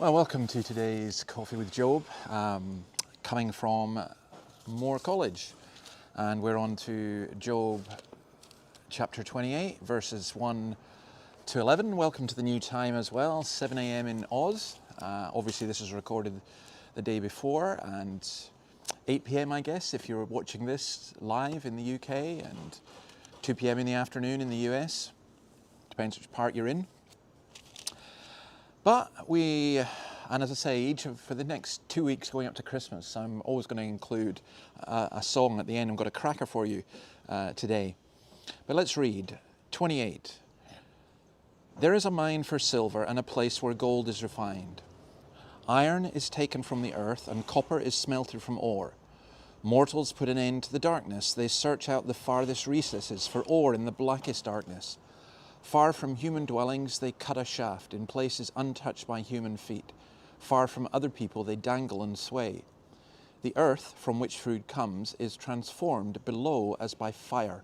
Well, welcome to today's Coffee with Job, coming from Moore College, and we're on to Job chapter 28, verses 1 to 11. Welcome to the new time as well, 7 a.m. in Oz. Obviously this is recorded the day before, and 8 p.m. I guess if you're watching this live in the UK, and 2 p.m. in the afternoon in the US, depends which part you're in. But and as I say, for the next 2 weeks going up to Christmas, I'm always going to include a song at the end. I've got a cracker for you today. But let's read 28. There is a mine for silver and a place where gold is refined. Iron is taken from the earth and copper is smelted from ore. Mortals put an end to the darkness. They search out the farthest recesses for ore in the blackest darkness. Far from human dwellings, they cut a shaft in places untouched by human feet. Far from other people, they dangle and sway. The earth from which food comes is transformed below as by fire.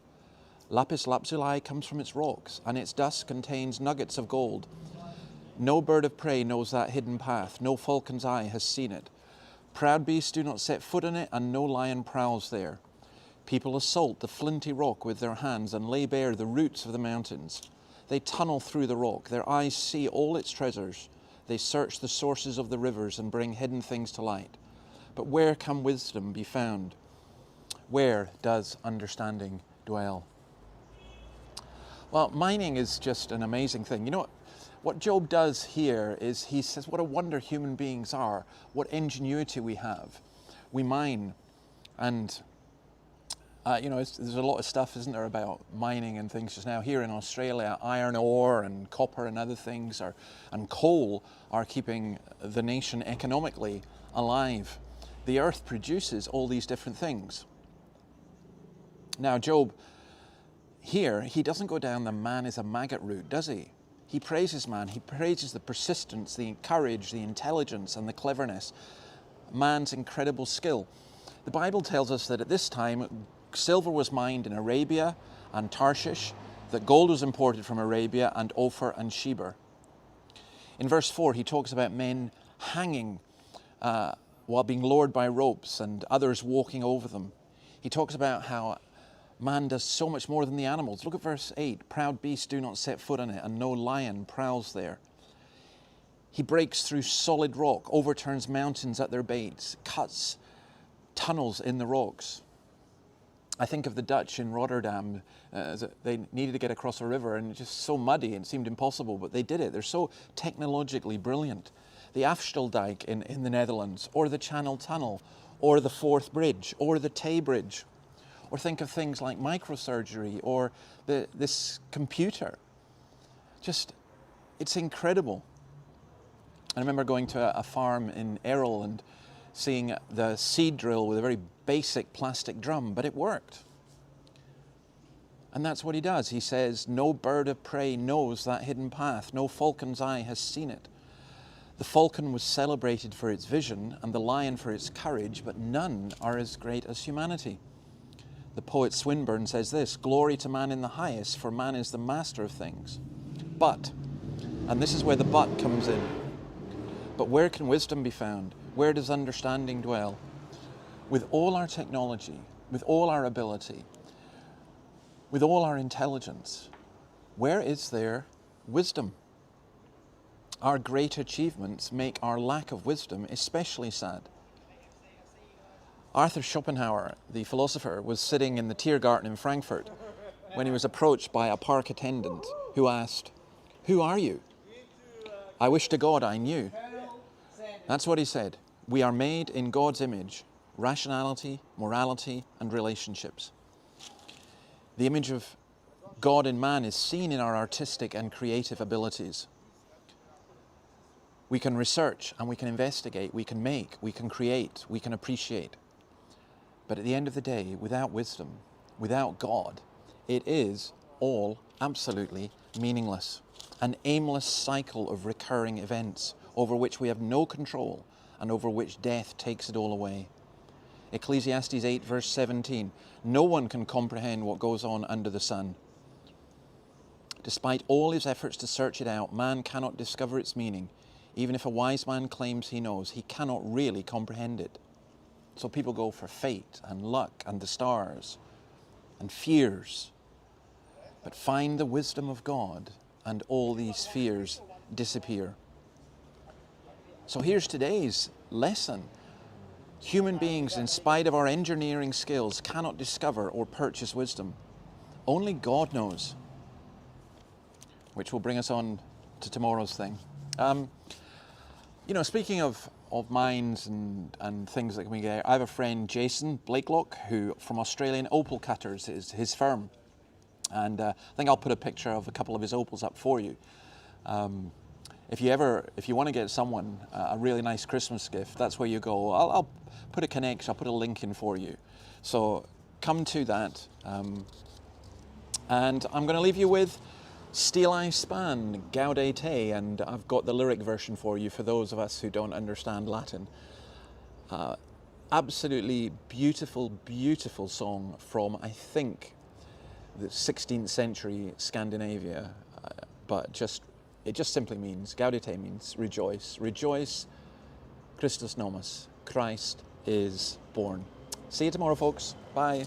Lapis lazuli comes from its rocks, and its dust contains nuggets of gold. No bird of prey knows that hidden path. No falcon's eye has seen it. Proud beasts do not set foot on it, and no lion prowls there. People assault the flinty rock with their hands and lay bare the roots of the mountains. They tunnel through the rock. Their eyes see all its treasures. They search the sources of the rivers and bring hidden things to light. But where can wisdom be found? Where does understanding dwell? Well, mining is just an amazing thing. You know what Job does here is he says what a wonder human beings are, what ingenuity we have. We mine, and there's a lot of stuff, isn't there, about mining and things just now. Here in Australia, iron ore and copper and other things and coal are keeping the nation economically alive. The earth produces all these different things. Now, Job, here, he doesn't go down the man is a maggot route, does he? He praises man. He praises the persistence, the courage, the intelligence, and the cleverness, man's incredible skill. The Bible tells us that at this time, silver was mined in Arabia and Tarshish, that gold was imported from Arabia and Ophir and Sheba. In verse 4, he talks about men hanging while being lowered by ropes and others walking over them. He talks about how man does so much more than the animals. Look at verse 8. Proud beasts do not set foot on it, and no lion prowls there. He breaks through solid rock, overturns mountains at their baits, cuts tunnels in the rocks. I think of the Dutch in Rotterdam. They needed to get across a river, and it's just so muddy and it seemed impossible, but they did it. They're so technologically brilliant. The afsteldijk in the Netherlands, or the Channel Tunnel, or the Forth Bridge, or the Tay Bridge. Or think of things like microsurgery, or this computer. Just, it's incredible. I remember going to a farm in Errol and seeing the seed drill with a very basic plastic drum, but it worked. And that's what he does. He says, no bird of prey knows that hidden path. No falcon's eye has seen it. The falcon was celebrated for its vision and the lion for its courage, but none are as great as humanity. The poet Swinburne says this, glory to man in the highest, for man is the master of things. But, and this is where the but comes in, but where can wisdom be found? Where does understanding dwell? With all our technology, with all our ability, with all our intelligence, where is there wisdom? Our great achievements make our lack of wisdom especially sad. Arthur Schopenhauer, the philosopher, was sitting in the Tiergarten in Frankfurt when he was approached by a park attendant who asked, "Who are you?" "I wish to God I knew." That's what he said. We are made in God's image, rationality, morality, and relationships. The image of God in man is seen in our artistic and creative abilities. We can research and we can investigate, we can make, we can create, we can appreciate. But at the end of the day, without wisdom, without God, it is all absolutely meaningless. An aimless cycle of recurring events over which we have no control and over which death takes it all away. Ecclesiastes 8 verse 17, no one can comprehend what goes on under the sun. Despite all his efforts to search it out, man cannot discover its meaning. Even if a wise man claims he knows, he cannot really comprehend it. So people go for fate and luck and the stars and fears. But find the wisdom of God and all these fears disappear. So here's today's lesson. Human beings, in spite of our engineering skills, cannot discover or purchase wisdom. Only God knows. Which will bring us on to tomorrow's thing. You know, speaking of mines and things that can be there, I have a friend, Jason Blakelock, who from Australian Opal Cutters is his firm. And I think I'll put a picture of a couple of his opals up for you. If you want to get someone a really nice Christmas gift, that's where you go. I'll put a connection, I'll put a link in for you. So come to that. And I'm going to leave you with Steel I Span, Gaudete, and I've got the lyric version for you for those of us who don't understand Latin. Absolutely beautiful, beautiful song from, I think, the 16th century Scandinavia, but it just simply means, Gaudete means rejoice. Rejoice, Christus nomus, Christ is born. See you tomorrow, folks. Bye.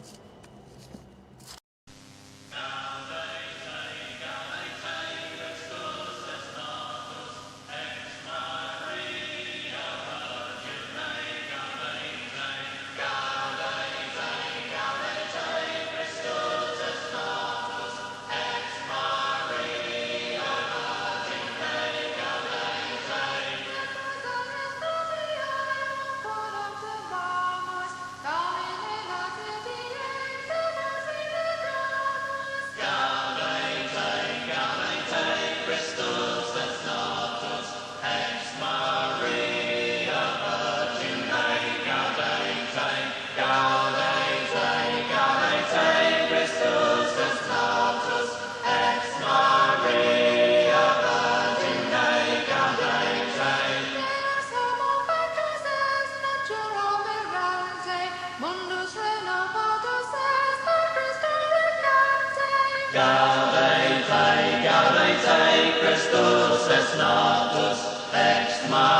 Gaudete, Gaudete, Christus est natus, ex mare.